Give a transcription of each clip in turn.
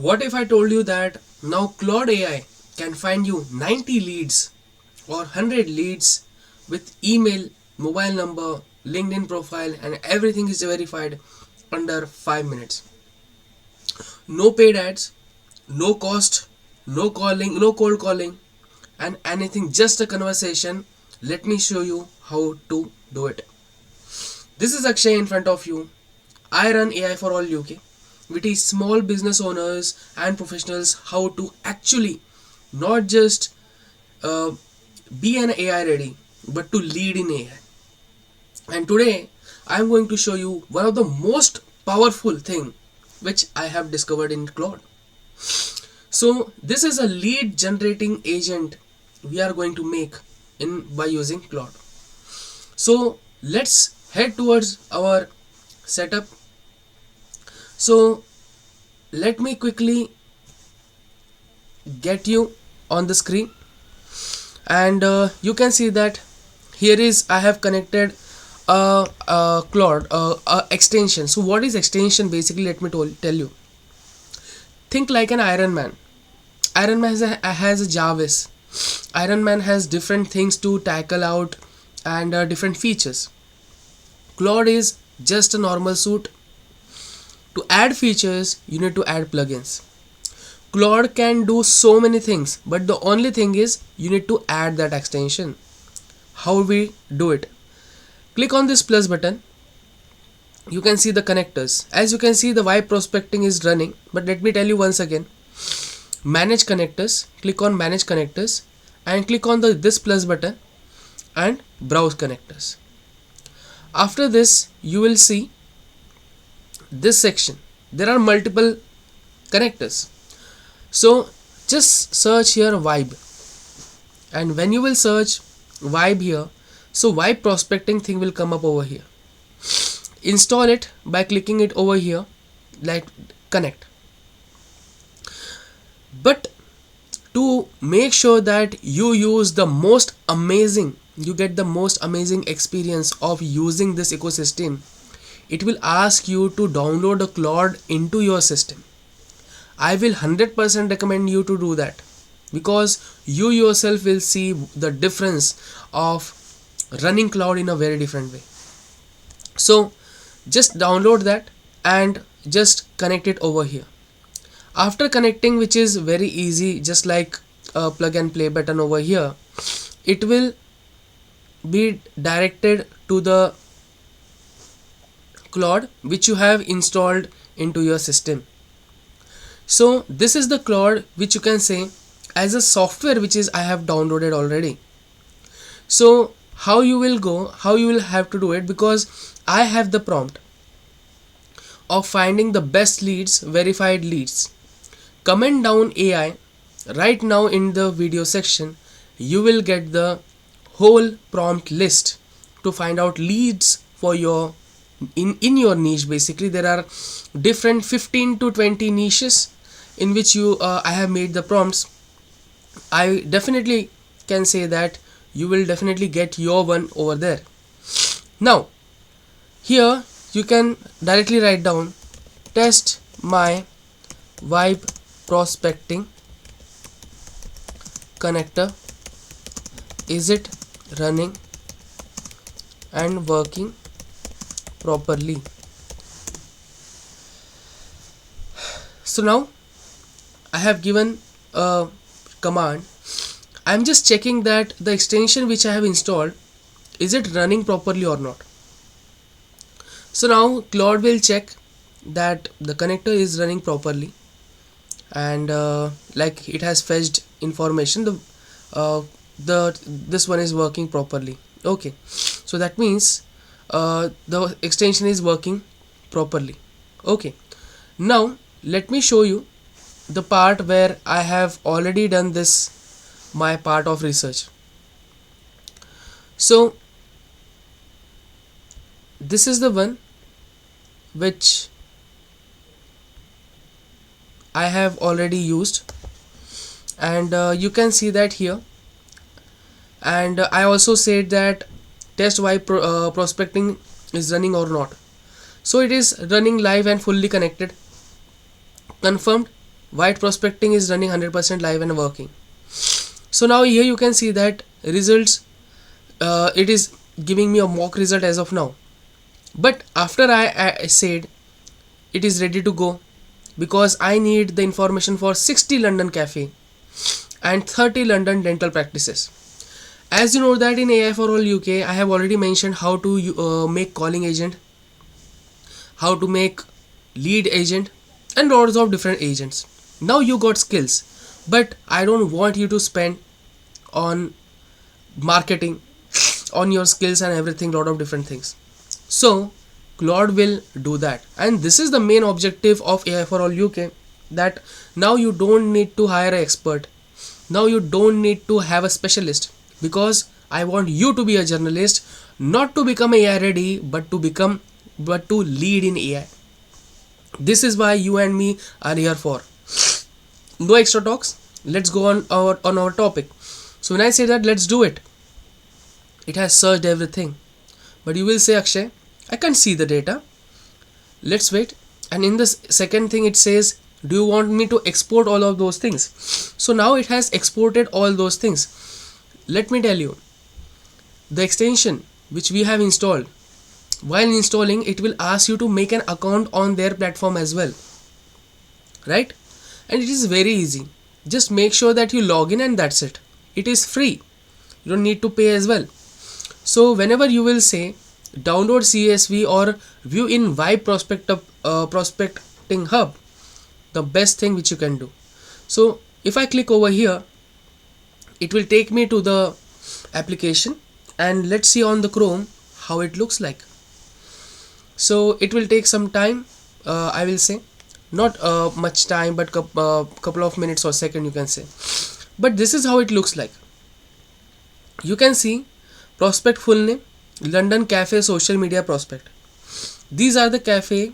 What if I told you that now Claude AI can find you 90 leads or 100 leads with email, mobile number, LinkedIn profile, and everything is verified under 5 minutes. No paid ads, no cost, no calling, no cold calling, and anything, just a conversation. Let me show you how to do it. This is Akshay in front of you. I run AI for All UK. We teach small business owners and professionals how to actually not just uh, be an AI ready, but to lead in AI. And today I am going to show you one of the most powerful thing which I have discovered in Claude. So this is a lead generating agent we are going to make in by using Claude. So let's head towards our setup. So let me quickly get you on the screen, and you can see that here is I have connected Claude extension. So what is extension basically? Let me tell you. Think like an Iron Man. Iron Man has a Jarvis. Iron Man has different things to tackle out and different features. Claude is just a normal suit. To add features, you need to add plugins. Claude can do so many things, but the only thing is you need to add that extension. How we do it? Click on this plus button. You can see the connectors. As you can see, the vibe prospecting is running, but let me tell you once again. Manage connectors. Click on manage connectors and click on this plus button and browse connectors. After this, you will see this section. There are multiple connectors. So just search here vibe, and when you will search vibe here, so vibe prospecting thing will come up over here. Install it by clicking it over here, like connect. But to make sure that you use the most amazing, you get the most amazing experience of using this ecosystem, it will ask you to download a Claude into your system. I will 100% recommend you to do that, because you yourself will see the difference of running Claude in a very different way. So just download that and just connect it over here. After connecting, which is very easy, just like a plug and play button over here, it will be directed to the Claude which you have installed into your system. So this is the Claude which you can say as a software which is I have downloaded already. So how you will have to do it, because I have the prompt of finding the best leads, verified leads. Comment down AI right now in the video section. You will get the whole prompt list to find out leads for your in your niche. Basically there are different 15 to 20 niches in which I have made the prompts. I definitely can say that you will definitely get your one over there. Now here you can directly write down test my vibe prospecting connector, is it running and working properly. So now I have given a command. I am just checking that the extension which I have installed, is it running properly or not. So now Claude will check that the connector is running properly, and like it has fetched information, this one is working properly. Okay, so that means the extension is working properly. Okay, now let me show you the part where I have already done this, my part of research. So this is the one which I have already used, and you can see that here. And I also said that test why prospecting is running or not. So it is running live and fully connected. Confirmed. White prospecting is running 100% live and working. So now here you can see that results, it is giving me a mock result as of now. But after I said it is ready to go, because I need the information for 60 London cafe and 30 London dental practices. As you know that in AI for all UK, I have already mentioned how to make calling agent, how to make lead agent, and lots of different agents. Now you got skills, but I don't want you to spend on marketing, on your skills and everything, lot of different things. So Claude will do that, and this is the main objective of AI for all UK, that now you don't need to hire an expert, now you don't need to have a specialist, because I want you to be a journalist, not to become AI ready, but to lead in AI. This is why you and me are here for. No extra talks, let's go on our topic. So when I say that let's do it, it has searched everything, but you will say, Akshay, I can't see the data. Let's wait. And in this second thing it says, do you want me to export all of those things? So now it has exported all those things. Let me tell you, the extension which we have installed, while installing it will ask you to make an account on their platform as well, right? And it is very easy. Just make sure that you log in and that's it. It is free, you don't need to pay as well. So whenever you will say download CSV or view in Vibe prospecting hub, the best thing which you can do. So if I click over here, it will take me to the application, and let's see on the Chrome how it looks like. So it will take some time, I will say not much time, but couple of minutes or second you can say. But this is how it looks like. You can see prospect full name, London cafe social media prospect. These are the cafe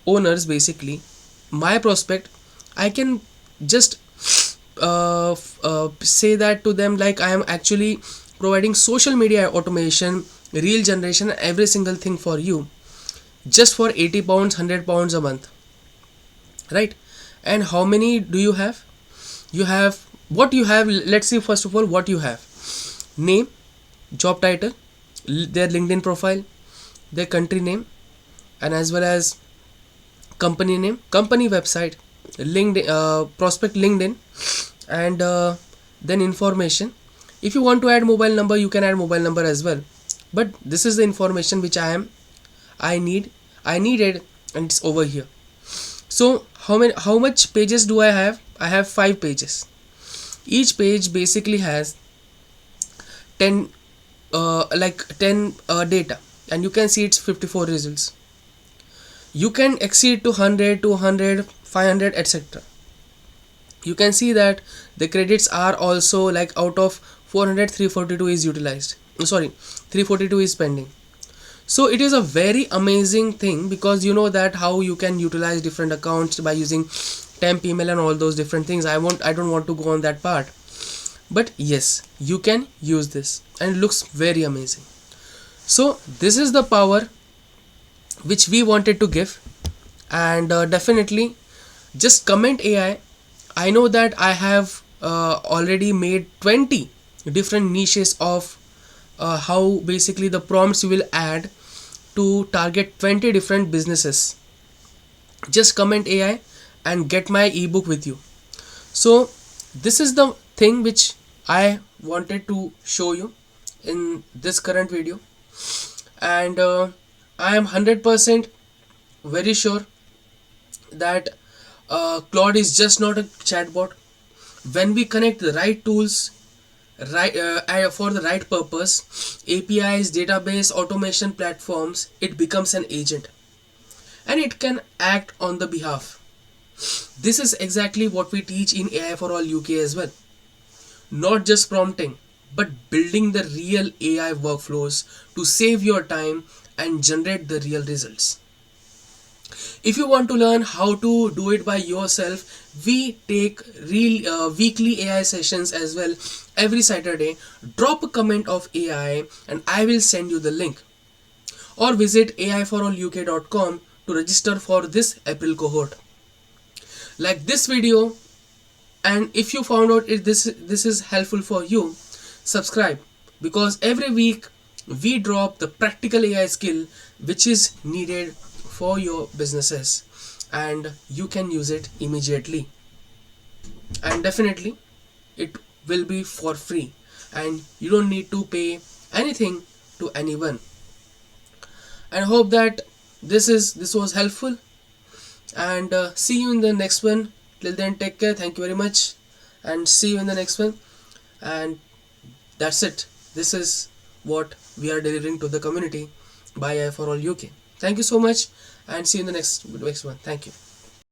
owners basically. My prospect, I can just say that to them, like I am actually providing social media automation, reel generation, every single thing for you, just for 80 pounds, 100 pounds a month, right? And how many do you have? You have what you have. Let's see first of all what you have. Name, job title, their LinkedIn profile, their country name, and as well as company name, company website, LinkedIn, prospect LinkedIn, and then information. If you want to add mobile number, you can add mobile number as well. But this is the information which I needed, and it's over here. So how much pages do I have? I have 5 pages. Each page basically has 10 data, and you can see it's 54 results. You can exceed to 100, 200, 500, etc. You can see that the credits are also like out of 400, 342 is utilized. Sorry, 342 is pending. So it is a very amazing thing, because you know that how you can utilize different accounts by using temp email and all those different things. I don't want to go on that part, but yes, you can use this and it looks very amazing. So this is the power which we wanted to give, and definitely just comment AI. I know that I have already made 20 different niches of how basically the prompts you will add to target 20 different businesses. Just comment AI and get my ebook with you. So this is the thing which I wanted to show you in this current video, and I am 100% very sure that Claude is just not a chatbot. When we connect the right tools, for the right purpose, APIs, database, automation platforms, it becomes an agent, and it can act on the behalf. This is exactly what we teach in AI for all UK as well. Not just prompting, but building the real AI workflows to save your time and generate the real results. If you want to learn how to do it by yourself, we take real weekly AI sessions as well every Saturday. Drop a comment of AI and I will send you the link, or visit AIforAllUK.com to register for this April cohort. like this video, and if you found out if this is helpful for you, subscribe, because every week we drop the practical AI skill which is needed for your businesses, and you can use it immediately, and definitely it will be for free, and you don't need to pay anything to anyone. And hope that this was helpful, and see you in the next one. Till then, take care, thank you very much, and see you in the next one. And that's it. This is what we are delivering to the community by AI for All UK. Thank you so much, and see you in the next one. Thank you.